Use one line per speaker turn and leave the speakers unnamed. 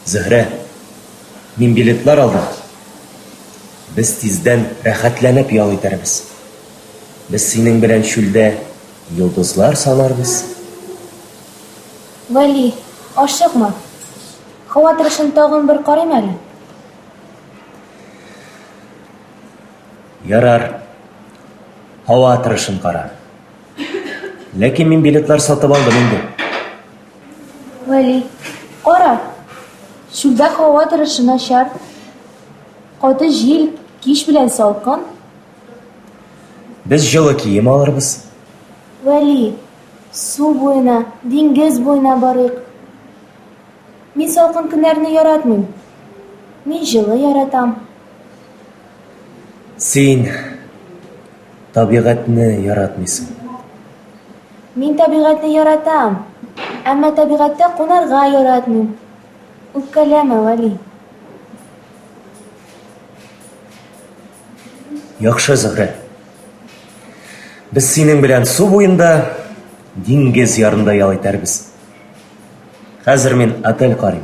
Зөһрә, мин билетлар алдым. Без тиздән рәхәтләнеп ял итәрбез. Без синең белән чүлдә йолдызлар санарбыз.
Вәли, ашыкма. Һава торышын тагын бер карыйм әле.
Ярар, һава торышын кара. Ләкин мин билетлар сатып алдым инде.
Вәли, кара. Шулда һава торышы начар. Каты җил, кич белән салкын.
Без җылы кием алырбыз.
Вәли, су буена, диңгез буена барыйк. Мин салкын көннәрне яратмыйм. Мин җылы яратам.
Син табигатьне яратмыйсың.
Мин табигатьне яратам. Әмма табигатьтә кунарга яратмыйм. Үпкәләмә, Вәли.
Яхшы, Зөһрә. Без синең белән су буенда, диңгез ярында ял итәрбез. Хәзер мин отель карыйм.